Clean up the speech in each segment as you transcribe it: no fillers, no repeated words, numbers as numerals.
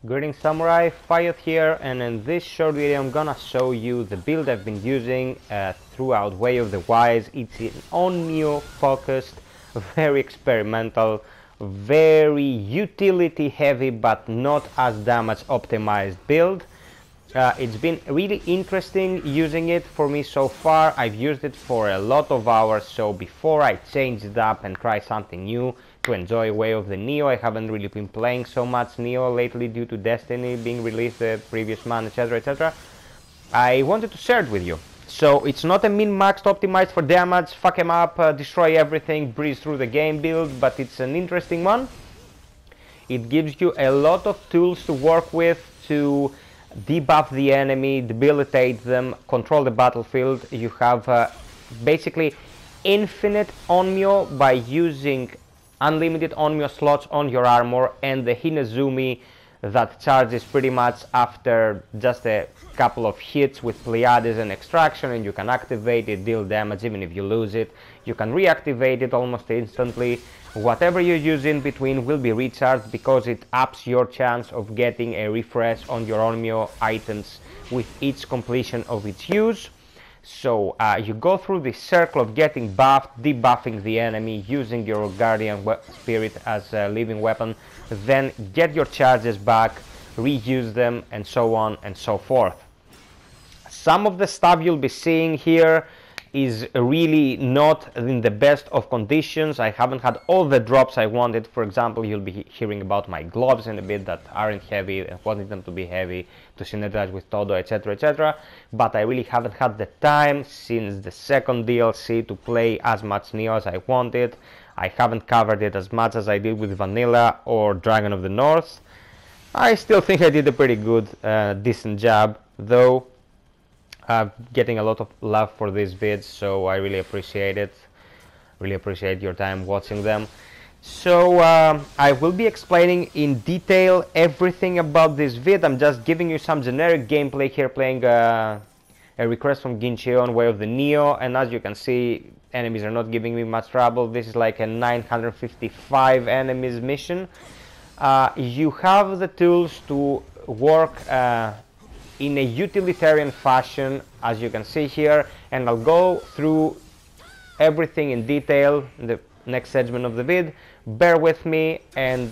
Greetings Samurai, FiOth here, and in this short video I'm gonna show you the build I've been using throughout Way of the Wise. It's an Onmyo focused, very experimental, very utility heavy but not as damage optimized build. It's been really interesting using it for me so far. I've used it for a lot of hours, so before I change it up and try something new to enjoy Way of the Neo, I haven't really been playing so much Neo lately due to Destiny being released the previous month, etc, etc. I wanted to share it with you. So it's not a min-maxed optimized for damage, fuck em up, destroy everything, breeze through the game build, but it's an interesting one. It gives you a lot of tools to work with to debuff the enemy, debilitate them, control the battlefield. You have basically infinite Onmyo by using unlimited Onmyo slots on your armor, and the Hinazumi that charges pretty much after just a couple of hits with Pleiades and Extraction, and you can activate it, deal damage even if you lose it. You can reactivate it almost instantly. Whatever you use in between will be recharged because it ups your chance of getting a refresh on your Onmyo items with each completion of its use. So you go through the circle of getting buffed, debuffing the enemy, using your Guardian Spirit as a living weapon, then get your charges back, reuse them, and so on and so forth. Some of the stuff you'll be seeing here is really not in the best of conditions. I haven't had all the drops I wanted. For example, you'll be hearing about my gloves in a bit that aren't heavy. I wanted them to be heavy to synergize with Todo, etc, etc. But I really haven't had the time since the second DLC to play as much Neo as I wanted. I haven't covered it as much as I did with Vanilla or Dragon of the North. I still think I did a pretty good, decent job, though. Getting a lot of love for these vids, so I really appreciate it. Really appreciate your time watching them. So I will be explaining in detail everything about this vid. I'm just giving you some generic gameplay here, playing a request from Gincheon, Way of the Neo, and as you can see, enemies are not giving me much trouble. This is like a 955 enemies mission. You have the tools to work in a utilitarian fashion, as you can see here, and I'll go through everything in detail in the next segment of the vid. Bear with me, and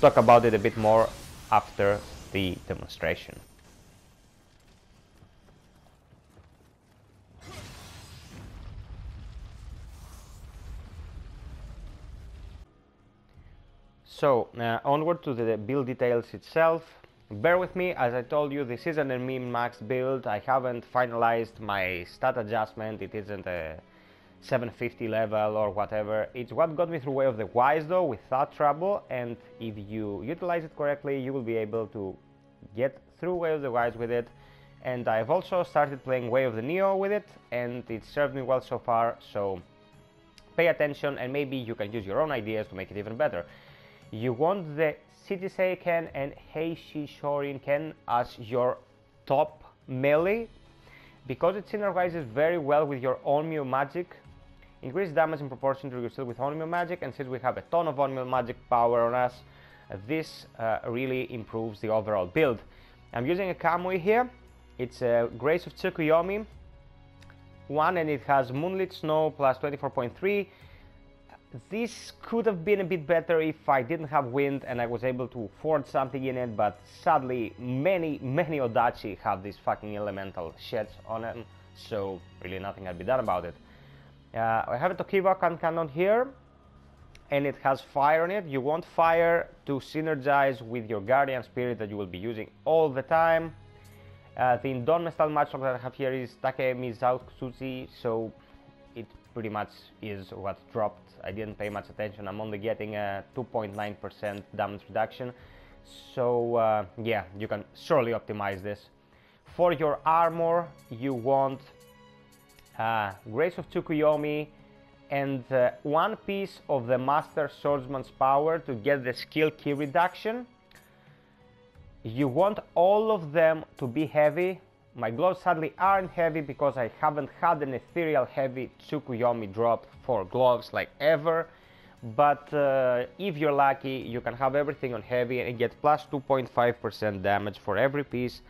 talk about it a bit more after the demonstration. So, onward to the build details itself. Bear with me, as I told you, this isn't a min-maxed build. I haven't finalized my stat adjustment. It isn't a 750 level or whatever. It's what got me through Way of the Wise though, without trouble, and if you utilize it correctly, you will be able to get through Way of the Wise with it. And I've also started playing Way of the Neo with it, and it served me well so far, so pay attention and maybe you can use your own ideas to make it even better. You want the Shichise Ken and Heishi Shorin Ken as your top melee because it synergizes very well with your Onmyo magic. Increase damage in proportion to your skill with Onmyo magic, and since we have a ton of Onmyo magic power on us, this really improves the overall build. I'm using a Kamui here. It's a Grace of Tsukuyomi 1, and it has Moonlit Snow plus 24.3. This could have been a bit better if I didn't have wind and I was able to forge something in it, but sadly many Odachi have these fucking elemental sheds on them, so really nothing can be done about it. I have a Tokiwa cannon here, and it has fire on it. You want fire to synergize with your Guardian Spirit that you will be using all the time. The Indon Mestal matchlock that I have here is Takemi Zautsuchi, so it pretty much is what dropped. I didn't pay much attention. I'm only getting a 2.9% damage reduction, so yeah, you can surely optimize this. For your armor, you want Grace of Tsukuyomi and one piece of the Master Swordsman's power to get the skill key reduction. You want all of them to be heavy. My gloves sadly aren't heavy because I haven't had an ethereal heavy Tsukuyomi drop for gloves like ever, but if you're lucky, you can have everything on heavy and get plus 2.5% damage for every piece.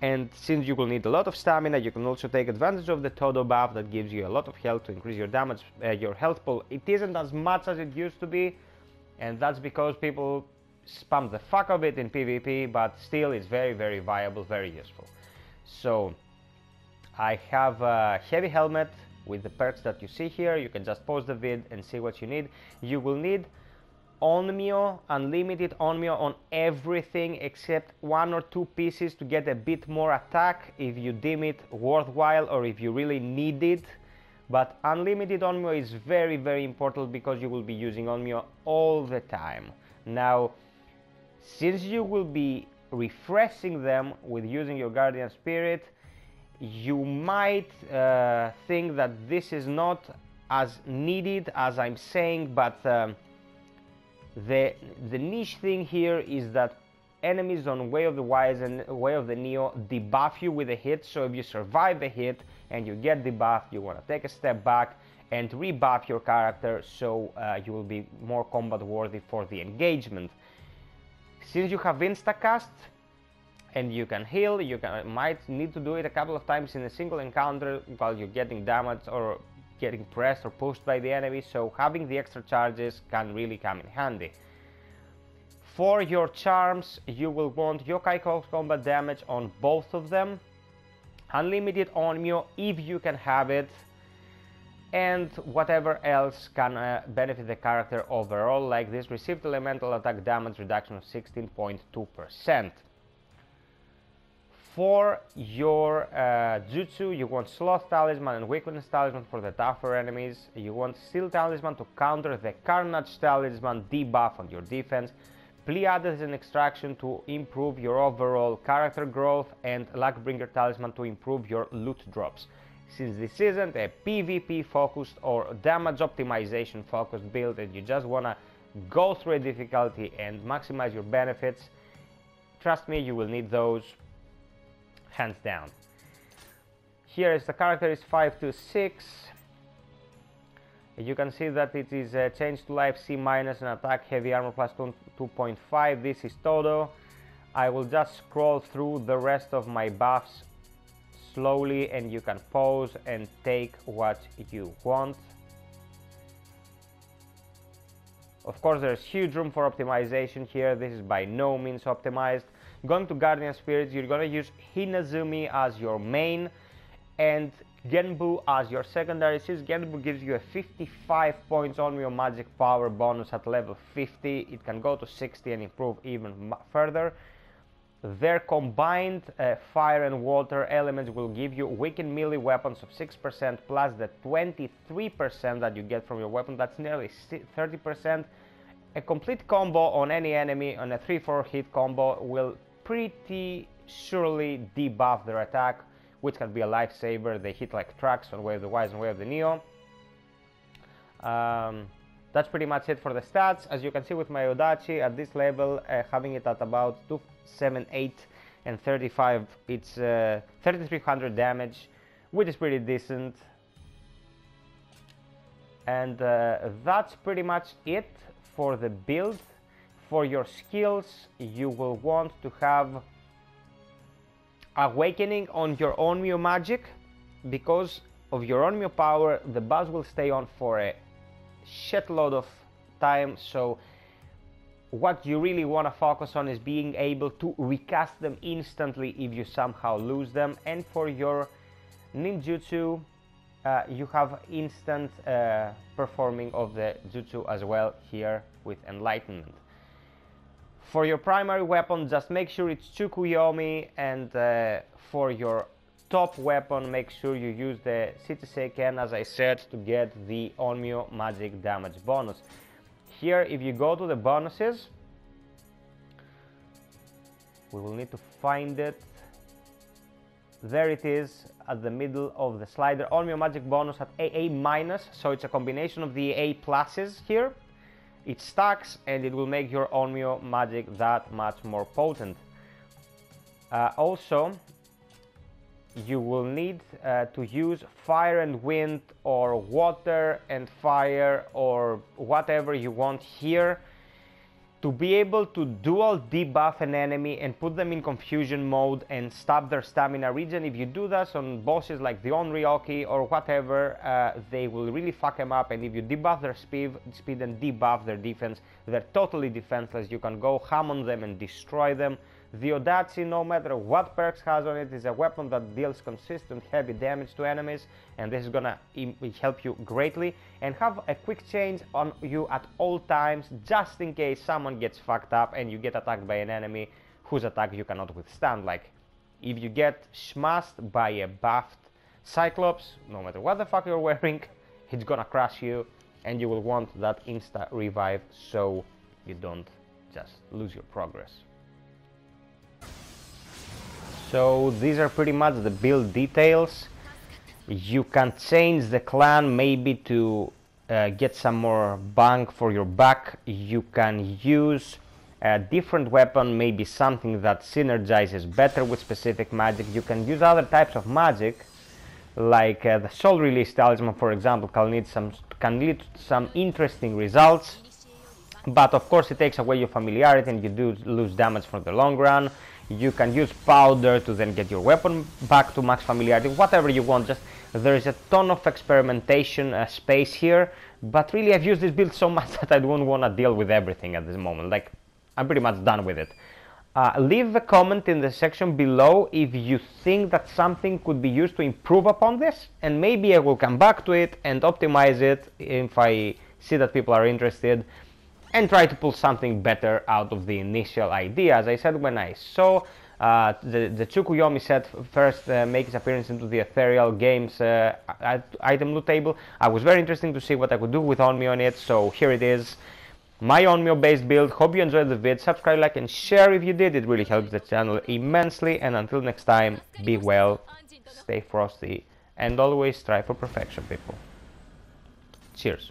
And since you will need a lot of stamina, you can also take advantage of the Todo buff that gives you a lot of health to increase your damage, your health pool. It isn't as much as it used to be, and that's because people spam the fuck of it in PvP, but still it's very, very viable, very useful. So I have a heavy helmet with the perks that you see here. You can just pause the vid and see what you need. You will need Onmyo, unlimited Onmyo on everything except 1 or 2 pieces to get a bit more attack if you deem it worthwhile or if you really need it. But unlimited Onmyo is very, very important because you will be using Onmyo all the time. Now, since you will be refreshing them with using your Guardian Spirit, you might think that this is not as needed as I'm saying, but the niche thing here is that enemies on Way of the Wise and Way of the Neo debuff you with a hit. So if you survive the hit and you get debuffed, you want to take a step back and rebuff your character so you will be more combat worthy for the engagement. Since you have instacast and you can heal, you might need to do it a couple of times in a single encounter while you're getting damaged or getting pressed or pushed by the enemy, so having the extra charges can really come in handy. For your charms, you will want Yokai Close Combat damage on both of them, unlimited Onmyo if you can have it, and whatever else can benefit the character overall, like this received elemental attack damage reduction of 16.2%. For your Jutsu, you want Sloth Talisman and Weakness Talisman for the tougher enemies. You want Steel Talisman to counter the Carnage Talisman debuff on your defense. Pleiades and Extraction to improve your overall character growth, and Luckbringer Talisman to improve your loot drops. Since this isn't a PvP focused or damage optimization focused build and you just want to go through a difficulty and maximize your benefits, trust me, you will need those hands down. Here is the character is 526. You can see that it is changed to life C- and attack heavy armor plus 2.5. This is Todo. I will just scroll through the rest of my buffs slowly and you can pause and take what you want. Of course, there's huge room for optimization here. This is by no means optimized. Going to Guardian Spirits, you're going to use Hinazumi as your main and Genbu as your secondary. Since Genbu gives you a 55 points Onmyo magic power bonus at level 50, it can go to 60 and improve even further. Their combined fire and water elements will give you weakened melee weapons of 6% plus the 23% that you get from your weapon. That's nearly 30%. A complete combo on any enemy on a 3-4 hit combo will pretty surely debuff their attack, which can be a lifesaver. They hit like trucks on Way of the Wise and Way of the Neo. That's pretty much it for the stats. As you can see with my Odachi at this level, having it at about 278 and 35, it's 3300 damage, which is pretty decent. And that's pretty much it for the build. For your skills, you will want to have Awakening on your Onmyo magic. Because of your Onmyo power, the buzz will stay on for a shitload of time, so what you really want to focus on is being able to recast them instantly if you somehow lose them. And for your ninjutsu, you have instant performing of the jutsu as well here with enlightenment. For your primary weapon, just make sure it's Tsukuyomi, and for your top weapon, make sure you use the Shichiseken, as I said, to get the Onmyo magic damage bonus. Here, if you go to the bonuses, we will need to find it. There it is at the middle of the slider. Onmyo magic bonus at AA-, so it's a combination of the A pluses here. It stacks and it will make your Onmyo magic that much more potent. Also, you will need to use fire and wind, or water and fire, or whatever you want here, to be able to dual debuff an enemy and put them in confusion mode and stop their stamina regen. If you do that on bosses like the Onryoki or whatever, they will really fuck them up, and if you debuff their speed and debuff their defense, they're totally defenseless. You can go ham on them and destroy them. The Odachi, no matter what perks has on it, is a weapon that deals consistent heavy damage to enemies, and this is gonna help you greatly. And have a quick change on you at all times, just in case someone gets fucked up and you get attacked by an enemy whose attack you cannot withstand. Like, if you get smashed by a buffed Cyclops, no matter what the fuck you're wearing, it's gonna crush you, and you will want that insta revive so you don't just lose your progress. So these are pretty much the build details. You can change the clan maybe to get some more bang for your buck. You can use a different weapon, maybe something that synergizes better with specific magic. You can use other types of magic, like the Soul Release Talisman, for example, can lead to some interesting results. But of course it takes away your familiarity and you do lose damage for the long run. You can use powder to then get your weapon back to max familiarity, whatever you want. Just there is a ton of experimentation space here, but really I've used this build so much that I don't want to deal with everything at this moment. Like, I'm pretty much done with it. Leave a comment in the section below if you think that something could be used to improve upon this, and maybe I will come back to it and optimize it if I see that people are interested, and try to pull something better out of the initial idea. As I said, when I saw the Tsukuyomi set first make its appearance into the Ethereal Games item loot table, I was very interested to see what I could do with Onmyo on it, so here it is. My Onmyo based build. Hope you enjoyed the vid. Subscribe, like and share if you did, it really helps the channel immensely, and until next time, be well, stay frosty, and always strive for perfection, people. Cheers.